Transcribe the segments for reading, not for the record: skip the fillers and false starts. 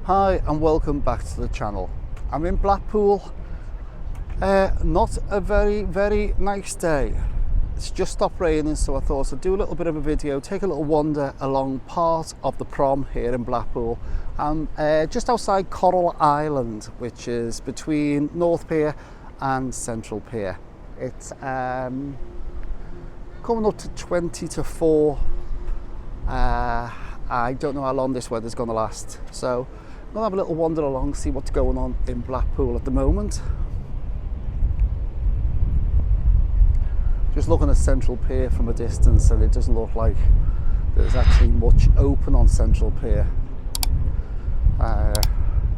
Hi and welcome back to the channel. I'm in Blackpool. Not a very nice day. It's just stopped raining, so I thought I'd do a little bit of a video, take a little wander along part of the prom here in Blackpool. I'm just outside Coral Island, which is between North Pier and Central Pier. It's coming up to 20 to 4. I don't know how long this weather's going to last, so I'll have a little wander along, see what's going on in Blackpool at the moment. Just looking at Central Pier from a distance, and it doesn't look like there's actually much open on Central Pier.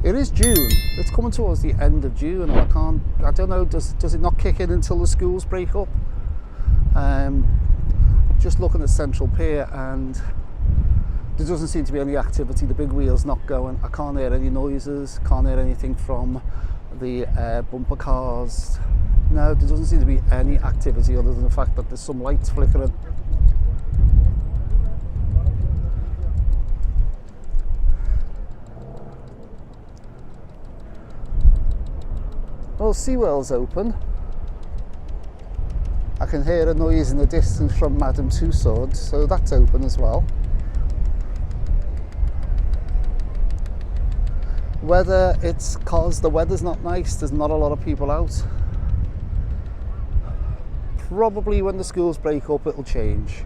It is June. It's coming towards the end of June, and I don't know, does it not kick in until the schools break up? Just looking at Central Pier, and there doesn't seem to be any activity. The big wheel's not going. I can't hear any noises, can't hear anything from the bumper cars. No, there doesn't seem to be any activity other than the fact that there's some lights flickering. Well, SeaWorld's open. I can hear a noise in the distance from Madame Tussauds, so that's open as well. Whether it's because the weather's not nice, there's not a lot of people out. Probably when the schools break up, it'll change.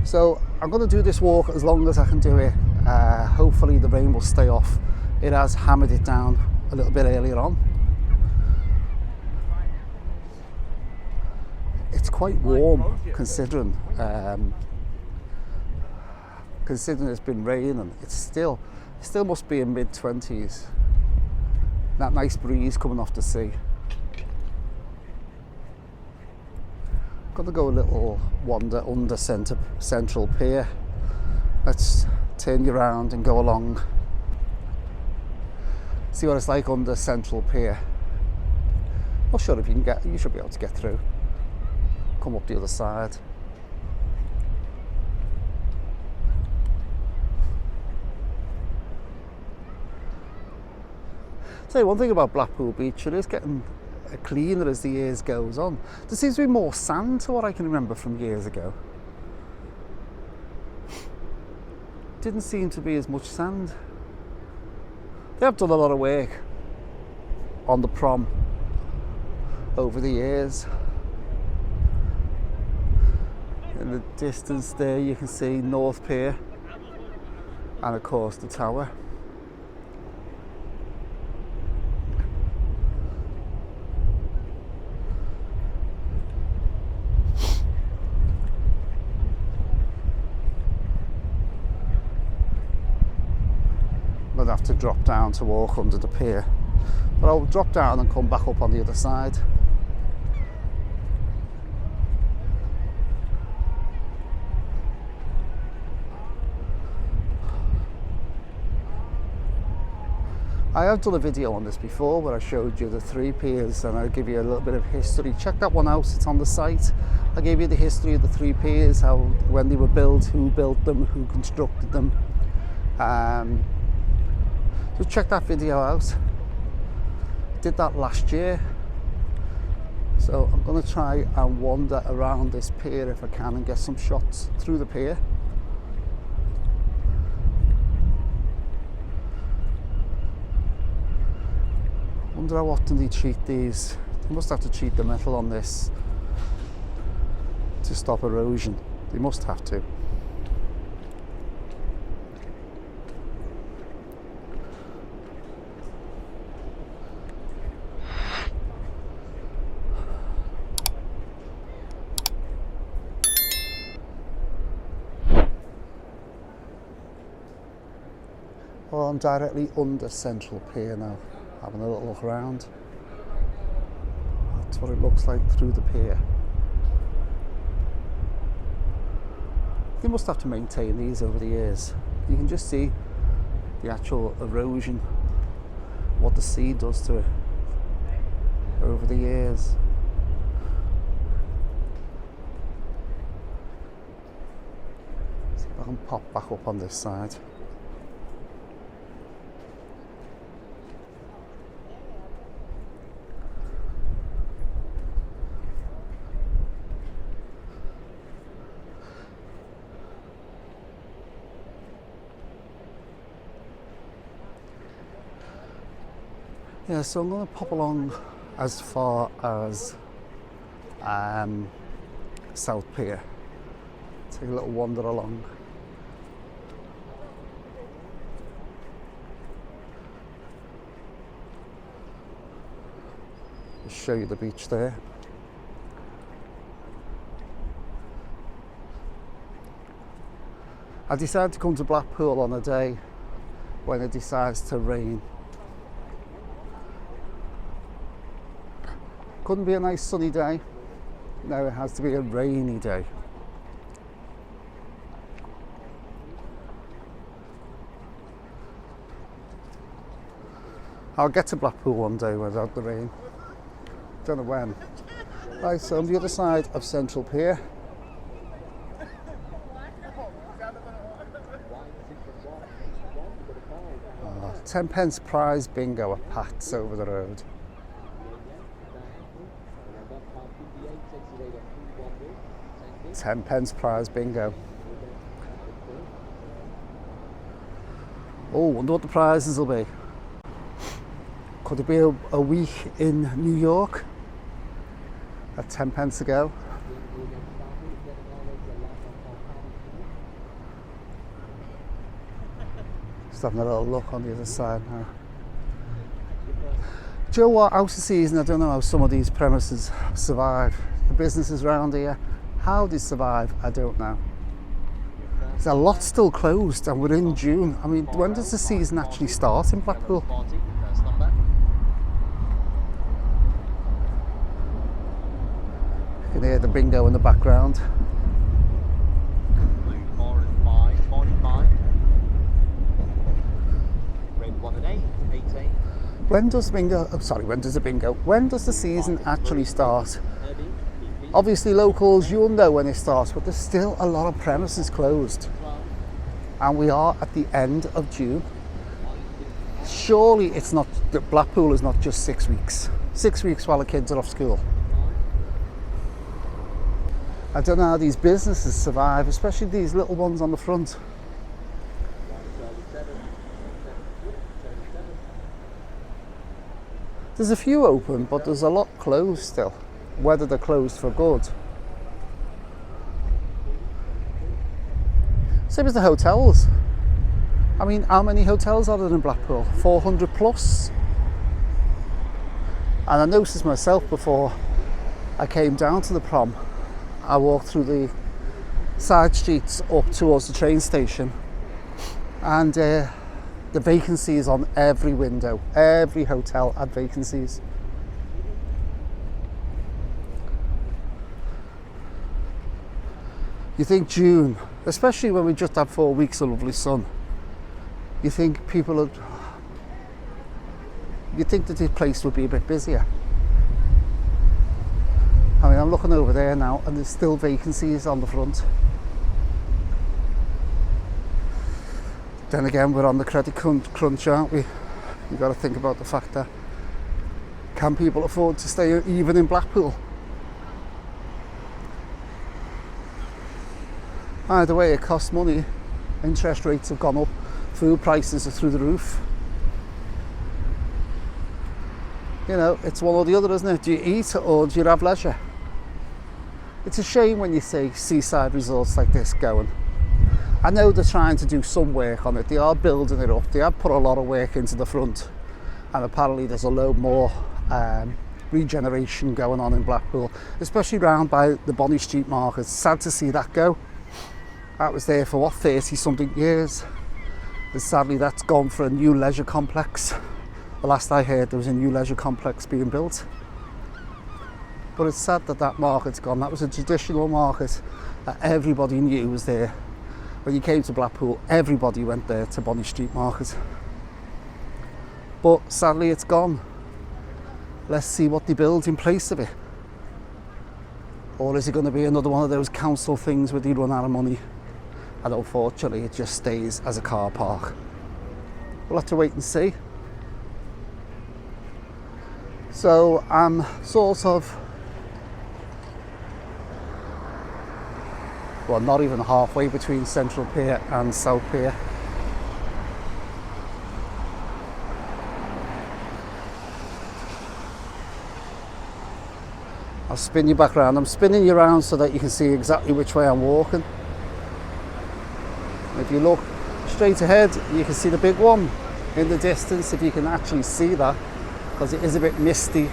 So I'm going to do this walk as long as I can do it. Hopefully the rain will stay off. It has hammered it down a little bit earlier on. It's quite warm considering it's been raining. It still must be in mid-20s. That nice breeze coming off the sea. Got to go a little wander under Central Pier. Let's turn you around and go along. See what it's like under Central Pier. Not sure if you should be able to get through. Come up the other side. Say one thing about Blackpool Beach, it is getting cleaner as the years goes on. There seems to be more sand to what I can remember from years ago. Didn't seem to be as much sand. They have done a lot of work on the prom over the years. In the distance there you can see North Pier and of course the tower. I'd have to drop down to walk under the pier, but I'll drop down and come back up on the other side. I have done a video on this before where I showed you the 3 piers and I give you a little bit of history. Check that one out, it's on the site. I gave you the history of the 3 piers, when they were built, who built them, who constructed them. So check that video out. Did that last year. So I'm going to try and wander around this pier if I can and get some shots through the pier. Wonder how often they treat these. They must have to treat the metal on this to stop erosion. They must have to. Well, I'm directly under Central Pier now, having a little look around. That's what it looks like through the pier. They must have to maintain these over the years. You can just see the actual erosion, what the sea does to it over the years. See if I can pop back up on this side. Yeah, so I'm going to pop along as far as South Pier. Take a little wander along. Just show you the beach there. I decided to come to Blackpool on a day when it decides to rain. Couldn't be a nice sunny day. No, it has to be a rainy day. I'll get to Blackpool one day without the rain. Don't know when. Right, so on the other side of Central Pier. 10p prize bingo at Pat's over the road. £10 prize bingo. Oh, wonder what the prizes will be. Could it be a week in New York at 10p a go? Just having a little look on the other side now. Do you know what, out of season, I don't know how some of these premises survive. The businesses around here, how they survive, I don't know. There's a lot still closed and we're in June. I mean, when does the season actually start in Blackpool? You can hear the bingo in the background. When does bingo, oh sorry, when does the bingo, when does the season actually start? Obviously locals, you'll know when it starts, but there's still a lot of premises closed. And we are at the end of June. Surely it's not, that Blackpool is not just 6 weeks. 6 weeks while the kids are off school. I don't know how these businesses survive, especially these little ones on the front. There's a few open, but there's a lot closed still, whether they're closed for good. Same as the hotels. I mean, how many hotels are there in Blackpool? 400 plus? And I noticed myself before I came down to the prom, I walked through the side streets up towards the train station, and the vacancies on every window. Every hotel had vacancies. You think June, especially when we just had 4 weeks of lovely sun, you think people would, you think that this place would be a bit busier. I mean, I'm looking over there now and there's still vacancies on the front. Then again, we're on the credit crunch, aren't we? You've got to think about the fact that, can people afford to stay even in Blackpool? Either way, it costs money. Interest rates have gone up. Food prices are through the roof. You know, it's one or the other, isn't it? Do you eat or do you have leisure? It's a shame when you see seaside resorts like this going. I know they're trying to do some work on it. They are building it up. They have put a lot of work into the front. And apparently there's a load more regeneration going on in Blackpool, especially round by the Bonny Street Market. It's sad to see that go. That was there for what, 30 something years. And sadly that's gone for a new leisure complex. The last I heard there was a new leisure complex being built. But it's sad that that market's gone. That was a traditional market that everybody knew was there. When you came to Blackpool, everybody went there to Bonny Street Market. But sadly it's gone. Let's see what they build in place of it. Or is it going to be another one of those council things where they run out of money? And unfortunately it just stays as a car park. We'll have to wait and see. So I'm sort of, well, not even halfway between Central Pier and South Pier. I'll spin you back around. I'm spinning you around so that you can see exactly which way I'm walking. If you look straight ahead, you can see the big one in the distance, if you can actually see that, because it is a bit misty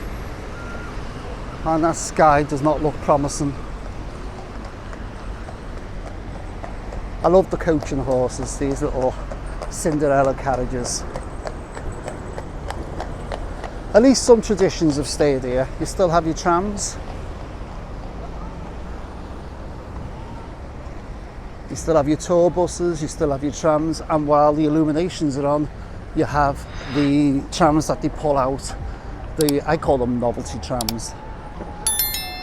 and that sky does not look promising. I love the coach and horses, these little Cinderella carriages. At least some traditions have stayed here. You still have your trams. You still have your tour buses, you still have your trams, and while the illuminations are on, you have the trams that they pull out. I call them novelty trams.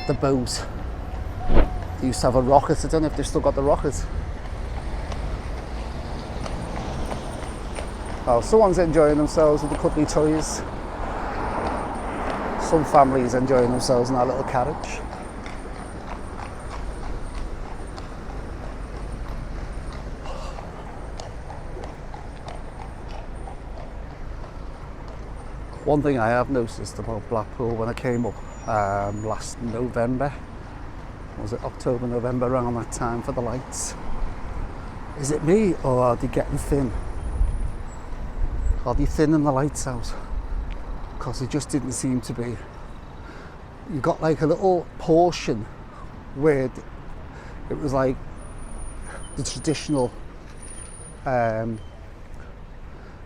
The boat. They used to have a rocket. I don't know if they've still got the rocket. Oh, someone's enjoying themselves with the cuddly toys. Some families enjoying themselves in that little carriage. One thing I have noticed about Blackpool when I came up last November, was it October, November, around that time for the lights? Is it me, or are they getting thin? Are they thinning the lights out? Because it just didn't seem to be. You got like a little portion where it was like the traditional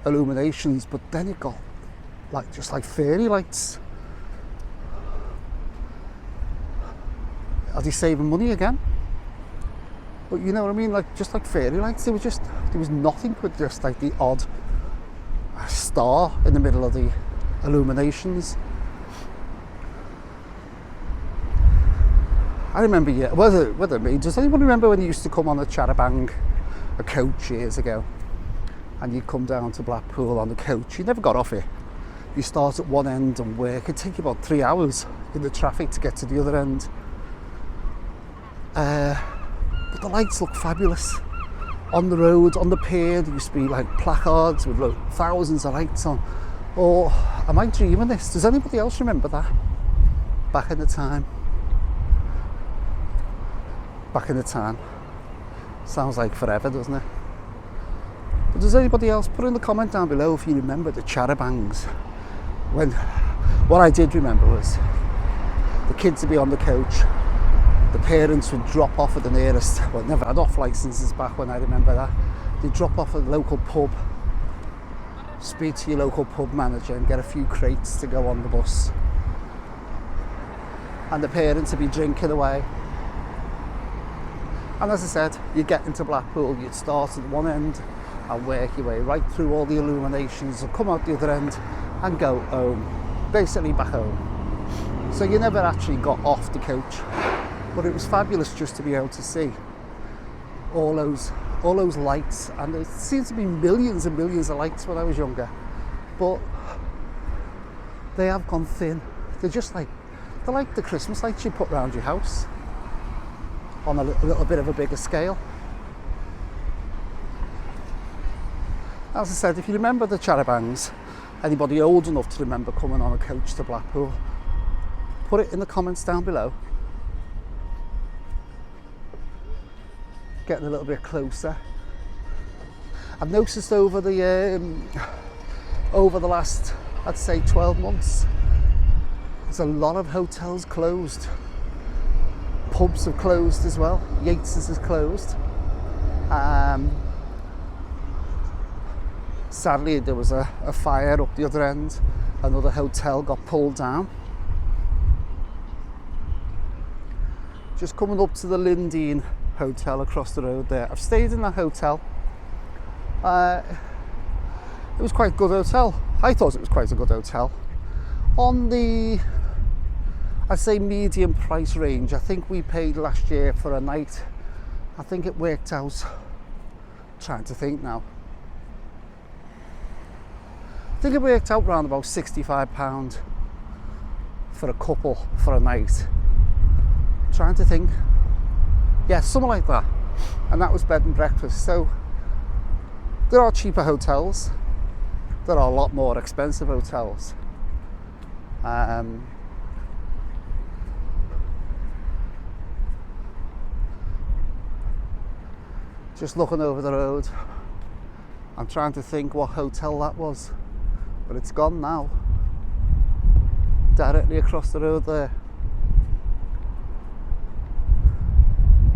illuminations, but then it got like just like fairy lights. Are they saving money again? But you know what I mean, like just like fairy lights. There was nothing but just like the odd star in the middle of the illuminations. I remember, yeah, whether me, does anyone remember when you used to come on a Charabanc, a coach years ago, and you'd come down to Blackpool on the coach? You never got off it. You start at one end and work. It'd take you about 3 hours in the traffic to get to the other end. But the lights look fabulous. On the road, on the pier, there used to be like placards with thousands of lights on. Or am I dreaming this? Does anybody else remember that? Back in the time. Back in the time. Sounds like forever, doesn't it? But does anybody else, put in the comment down below if you remember the Charabancs. What I did remember was the kids would be on the coach, the parents would drop off at the nearest, well, never had off licenses back when I remember that. They'd drop off at the local pub, speak to your local pub manager and get a few crates to go on the bus. And the parents would be drinking away. And as I said, you'd get into Blackpool, you'd start at one end and work your way right through all the illuminations and come out the other end and go home, basically back home. So you never actually got off the coach, but it was fabulous just to be able to see all those lights, and there seemed to be millions and millions of lights when I was younger, but they have gone thin. They're like the Christmas lights you put around your house on a little bit of a bigger scale. As I said, if you remember the Charabancs, anybody old enough to remember coming on a coach to Blackpool, put it in the comments down below. Getting a little bit closer. I've noticed over the last, I'd say 12 months, there's a lot of hotels closed. Pubs have closed as well. Yates's is closed. Sadly, there was a fire up the other end. Another hotel got pulled down. Just coming up to the Lindeen Hotel across the road there. I've stayed in that hotel. It was quite a good hotel. I thought it was quite a good hotel. On the, I'd say, medium price range. I think we paid last year for a night. I think it worked out, trying to think now. I think it worked out around about £65 for a couple for a night. Trying to think. Yeah, something like that. And that was bed and breakfast. So there are cheaper hotels. There are a lot more expensive hotels. Just looking over the road. I'm trying to think what hotel that was, but it's gone now. Directly across the road there.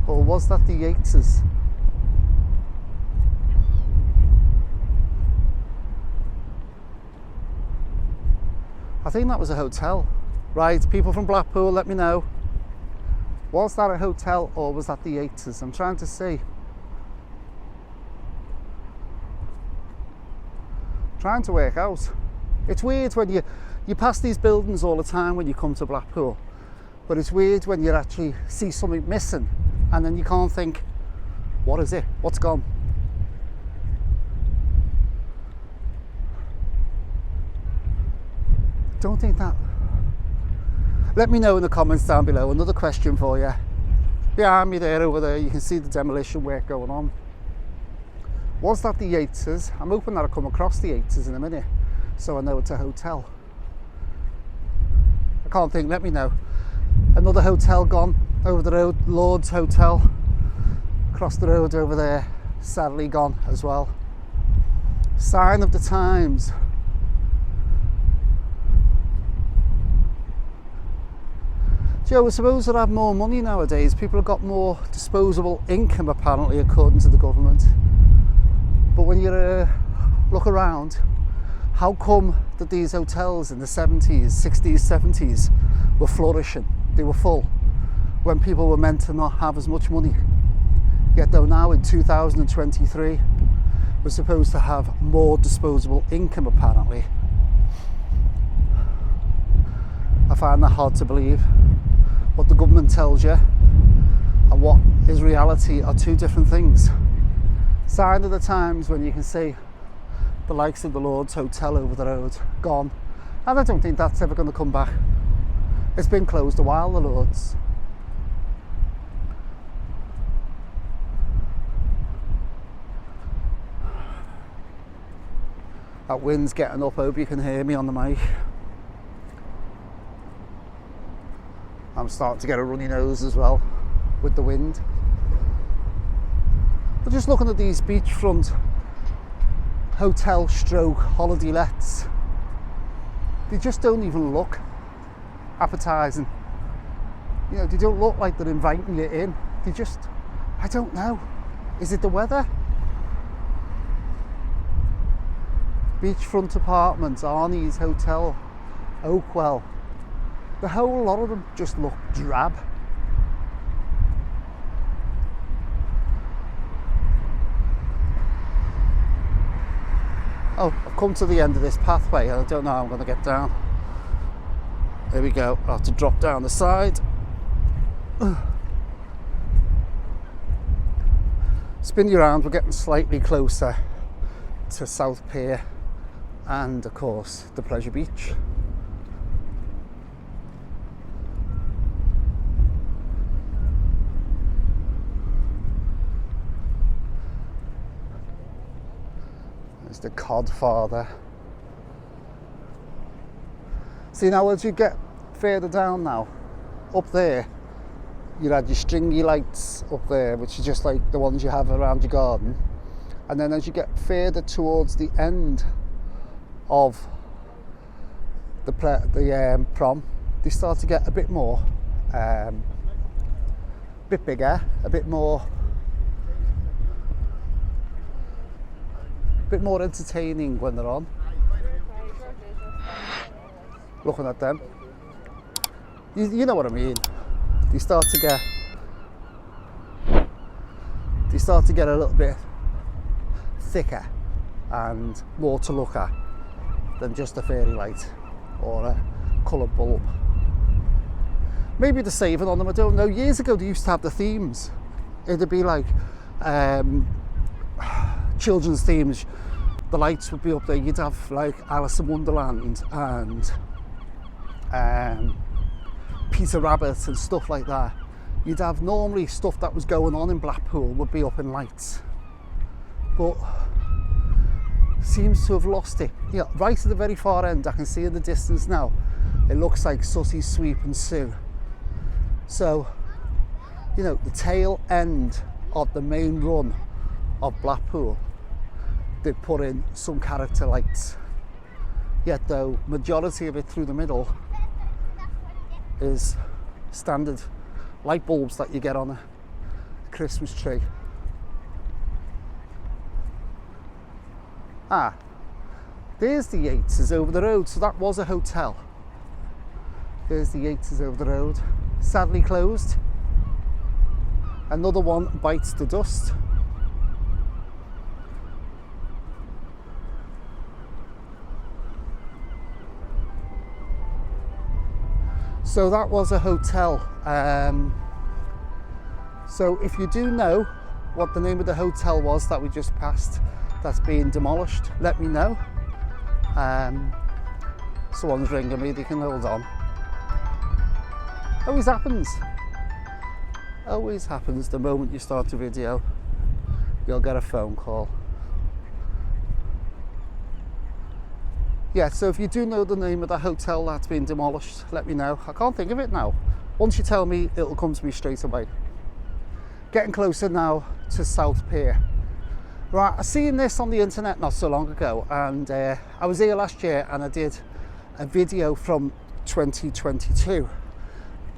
Or was that the Yates's? I think that was a hotel. Right, people from Blackpool, let me know. Was that a hotel or was that the Yates's? I'm trying to see. Trying to work out. It's weird when you pass these buildings all the time when you come to Blackpool, but it's weird when you actually see something missing and then you can't think, what is it? What's gone? Don't think that. Let me know in the comments down below. Another question for you. Behind me there, over there, you can see the demolition work going on. Was that the Yates's? I'm hoping that I'll come across the Yates's in a minute, so I know it's a hotel. I can't think, let me know. Another hotel gone over the road, Lord's Hotel. Across the road over there, sadly gone as well. Sign of the times. Joe, I suppose that have more money nowadays. People have got more disposable income apparently, according to the government. But when you look around, how come that these hotels in the 70s, 60s, 70s were flourishing? They were full when people were meant to not have as much money. Yet though now in 2023, we're supposed to have more disposable income apparently. I find that hard to believe. What the government tells you and what is reality are two different things. Sign of the times when you can see the likes of the Lord's Hotel over the road gone, and I don't think that's ever going to come back. It's been closed a while, the Lord's. That wind's getting up. Hope you can hear me on the mic. I'm starting to get a runny nose as well with the wind. But just looking at these beachfront hotel stroke holiday lets, they just don't even look appetising. You know, they don't look like they're inviting you in. They just, I don't know. Is it the weather? Beachfront apartments, Arnie's Hotel, Oakwell. The whole lot of them just look drab. Oh, I've come to the end of this pathway and I don't know how I'm going to get down. There we go. I'll have to drop down the side. Spin you around, we're getting slightly closer to South Pier and of course the Pleasure Beach. There's the Codfather. See, now as you get further down now, up there you had your stringy lights up there, which are just like the ones you have around your garden, and then as you get further towards the end of the prom, they start to get a bit more, bit bigger, a bit more entertaining when they're on. Looking at them, you know what I mean. They start to get a little bit thicker and more to look at than just a fairy light or a coloured bulb. Maybe they're saving on them, I don't know. Years ago they used to have the themes. It'd be like children's themes. The lights would be up there. You'd have like Alice in Wonderland and Peter Rabbit and stuff like that. You'd have normally stuff that was going on in Blackpool would be up in lights, but seems to have lost it. Yeah, right at the very far end, I can see in the distance now, it looks like Sussie's Sweep and Sue. So, you know, the tail end of the main run of Blackpool, they put in some character lights. Yet though, majority of it through the middle is standard light bulbs that you get on a Christmas tree. Ah, there's the Yates's over the road, so that was a hotel. There's the Yates's over the road, sadly closed. Another one bites the dust. So that was a hotel. So if you do know what the name of the hotel was that we just passed that's being demolished, let me know. Someone's ringing me, they can hold on. Always happens. Always happens the moment you start a video, you'll get a phone call. Yeah, so if you do know the name of the hotel that's been demolished, let me know. I can't think of it now. Once you tell me, it'll come to me straight away. Getting closer now to South Pier. Right, I seen this on the internet not so long ago, and I was here last year and I did a video from 2022.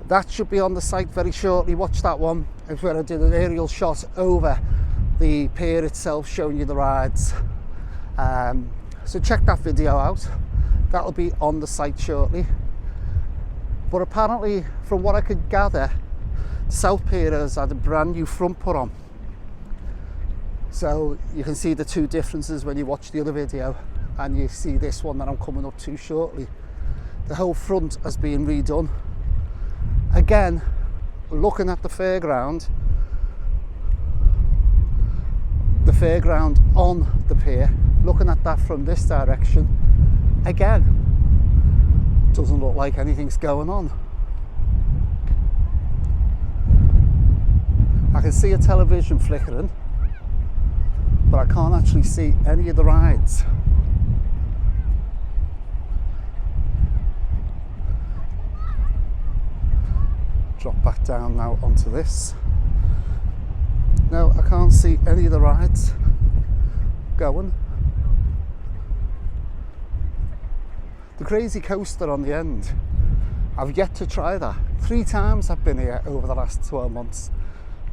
That should be on the site very shortly. Watch that one. It's where I did an aerial shot over the pier itself, showing you the rides. So check that video out. That'll be on the site shortly. But apparently, from what I could gather, South Pier has had a brand new front put on. So you can see the two differences when you watch the other video and you see this one that I'm coming up to shortly. The whole front has been redone. Again, looking at the fairground on the pier, looking at that from this direction, again, doesn't look like anything's going on. I can see a television flickering, but I can't actually see any of the rides. Drop back down now onto this. No, I can't see any of the rides going. The crazy coaster on the end, I've yet to try that. 3 times I've been here over the last 12 months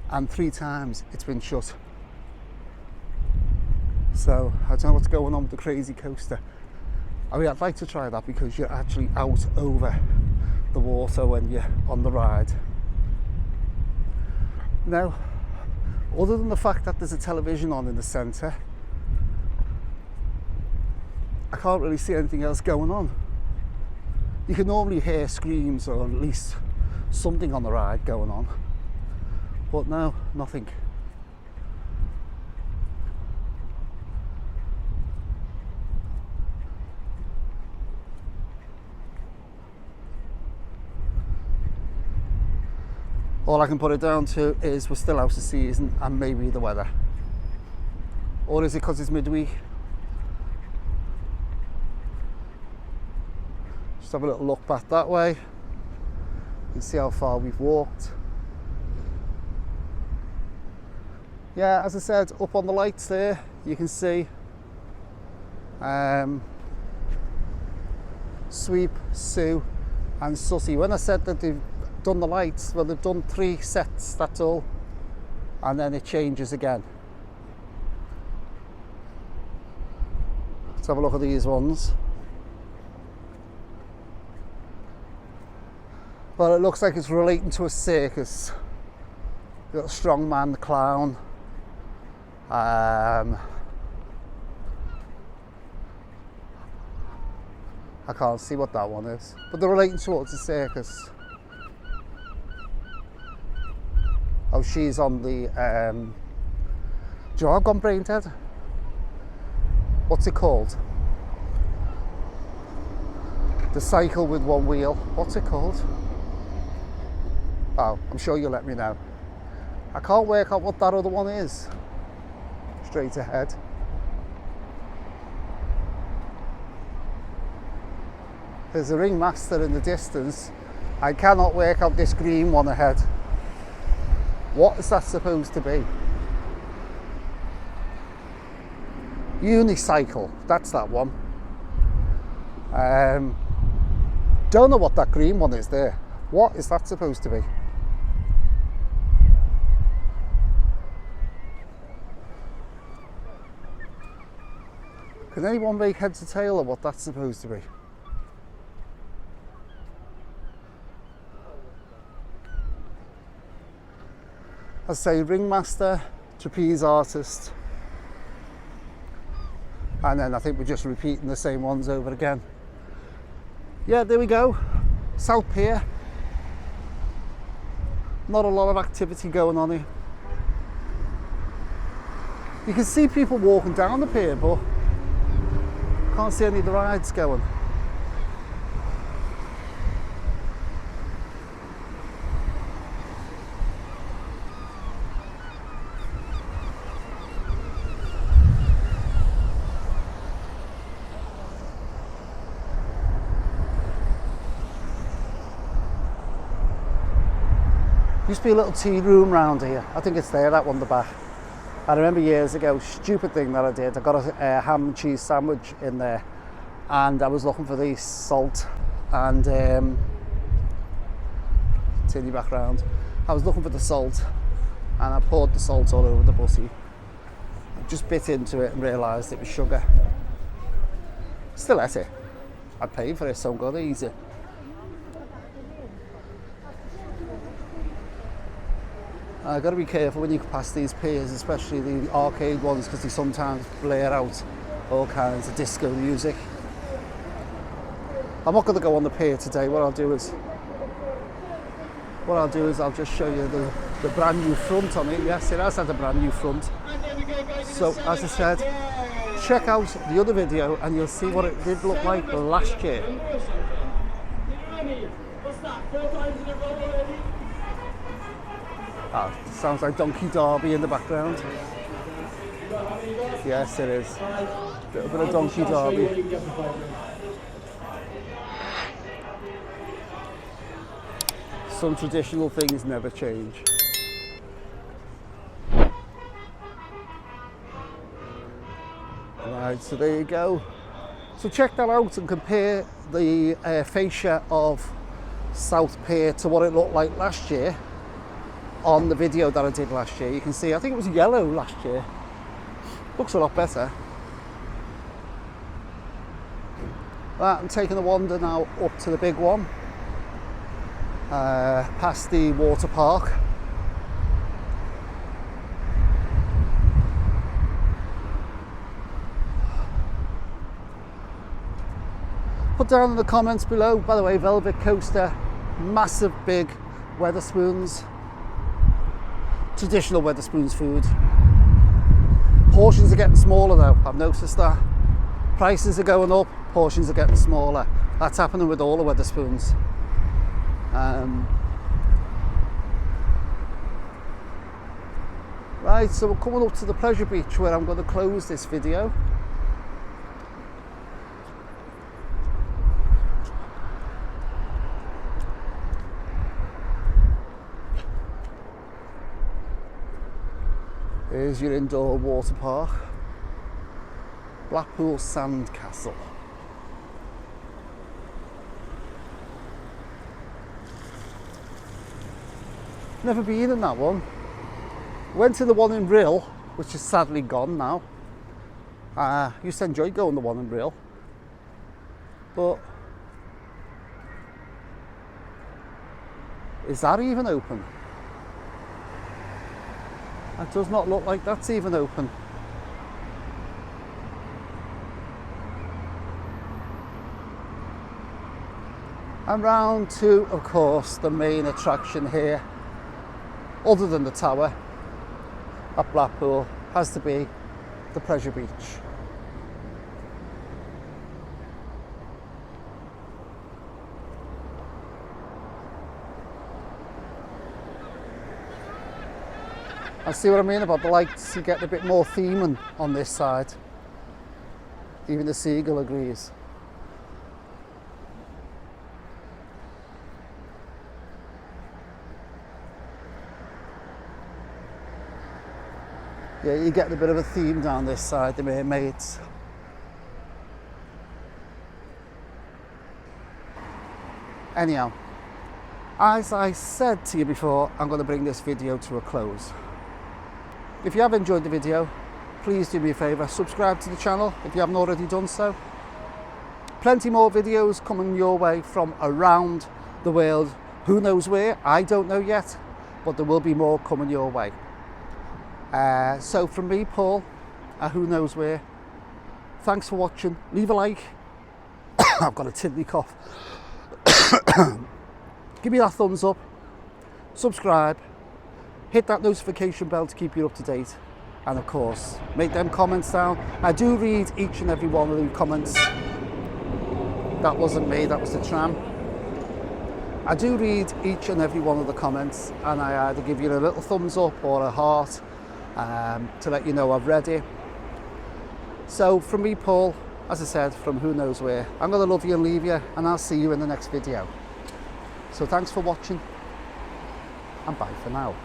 and 3 times it's been shut. So I don't know what's going on with the crazy coaster. I mean, I'd like to try that because you're actually out over the water when you're on the ride. Now, other than the fact that there's a television on in the centre, I can't really see anything else going on. You can normally hear screams or at least something on the ride going on, but no, nothing. All I can put it down to is we're still out of season and maybe the weather. Or is it because it's midweek? Just have a little look back that way. You can see how far we've walked. Yeah, as I said, up on the lights there, you can see Sweep, Sue and Sussy. When I said that they've done the lights, well, they've done 3 sets, that's all, and then it changes again. Let's have a look at these ones. Well, it looks like it's relating to a circus. You've got a strong man, the clown. I can't see what that one is, but they're relating towards a circus. Oh, she's on the, do you know, I've gone brain dead. What's it called? The cycle with 1 wheel. What's it called? Oh, I'm sure you'll let me know. I can't work out what that other one is. Straight ahead. There's a ringmaster in the distance. I cannot work out this green one ahead. What is that supposed to be? Unicycle, that's that one. Don't know what that green one is there. What is that supposed to be? Can anyone make heads or tail of what that's supposed to be? I say ringmaster, trapeze artist, and then I think we're just repeating the same ones over again. Yeah, there we go. South Pier. Not a lot of activity going on here. You can see people walking down the pier, but can't see any of the rides going. Used to be a little tea room round here. I think it's there, that one, the back. I remember years ago, stupid thing that I did. I got a ham and cheese sandwich in there, and I was looking for the salt and turn you back round. I was looking for the salt, and I poured the salt all over the bussy. I just bit into it and realised it was sugar. Still ate it. I paid for it, so I'm gonna eat it. I've got to be careful when you pass these piers, especially the arcade ones, because they sometimes blare out all kinds of disco music. I'm not going to go on the pier today. What I'll do is I'll just show you the brand new front on it. Yes, it has had a brand new front. So as I said, check out the other video and you'll see what it did look like last year. Ah, sounds like Donkey Derby in the background. Yes, it is. A little bit of Donkey Derby. Some traditional things never change. Right, so there you go. So check that out and compare the fascia of South Pier to what it looked like last year. On the video that I did last year, you can see I think it was yellow last year. Looks a lot better. Right, I'm taking the wander now up to the big one, past the water park. Put down in the comments below, by the way, Velvet Coaster, massive big Wetherspoons. Traditional Wetherspoons food. Portions are getting smaller though, I've noticed that. Prices are going up, portions are getting smaller. That's happening with all the Wetherspoons. Right, so we're coming up to the pleasure beach where I'm going to close this video. Here's your indoor water park, Blackpool Sand Castle. Never been in that one. Went to the one in Rill, which is sadly gone now. Used to enjoy going to the one in Rill, but is that even open? It does not look like that's even open. And round to, of course, the main attraction here, other than the tower at Blackpool, has to be the pleasure beach. I see what I mean about the lights. You get a bit more theming on this side. Even the seagull agrees. Yeah, you're getting a bit of a theme down this side, the mermaids. Anyhow, as I said to you before, I'm going to bring this video to a close. If you have enjoyed the video, please do me a favour, subscribe to the channel if you haven't already done so. Plenty more videos coming your way from around the world. Who knows where? I don't know yet, but there will be more coming your way. So from me, Paul, who knows where, thanks for watching. Leave a like. I've got a tiddly cough. Give me that thumbs up, subscribe, hit that notification bell to keep you up to date, and of course make them comments down. I do read each and every one of the comments. That wasn't me, that was the tram. I do read each and every one of the comments, and I either give you a little thumbs up or a heart to let you know I've read it. So from me, Paul, as I said, from who knows where, I'm going to love you and leave you, and I'll see you in the next video. So thanks for watching, and bye for now.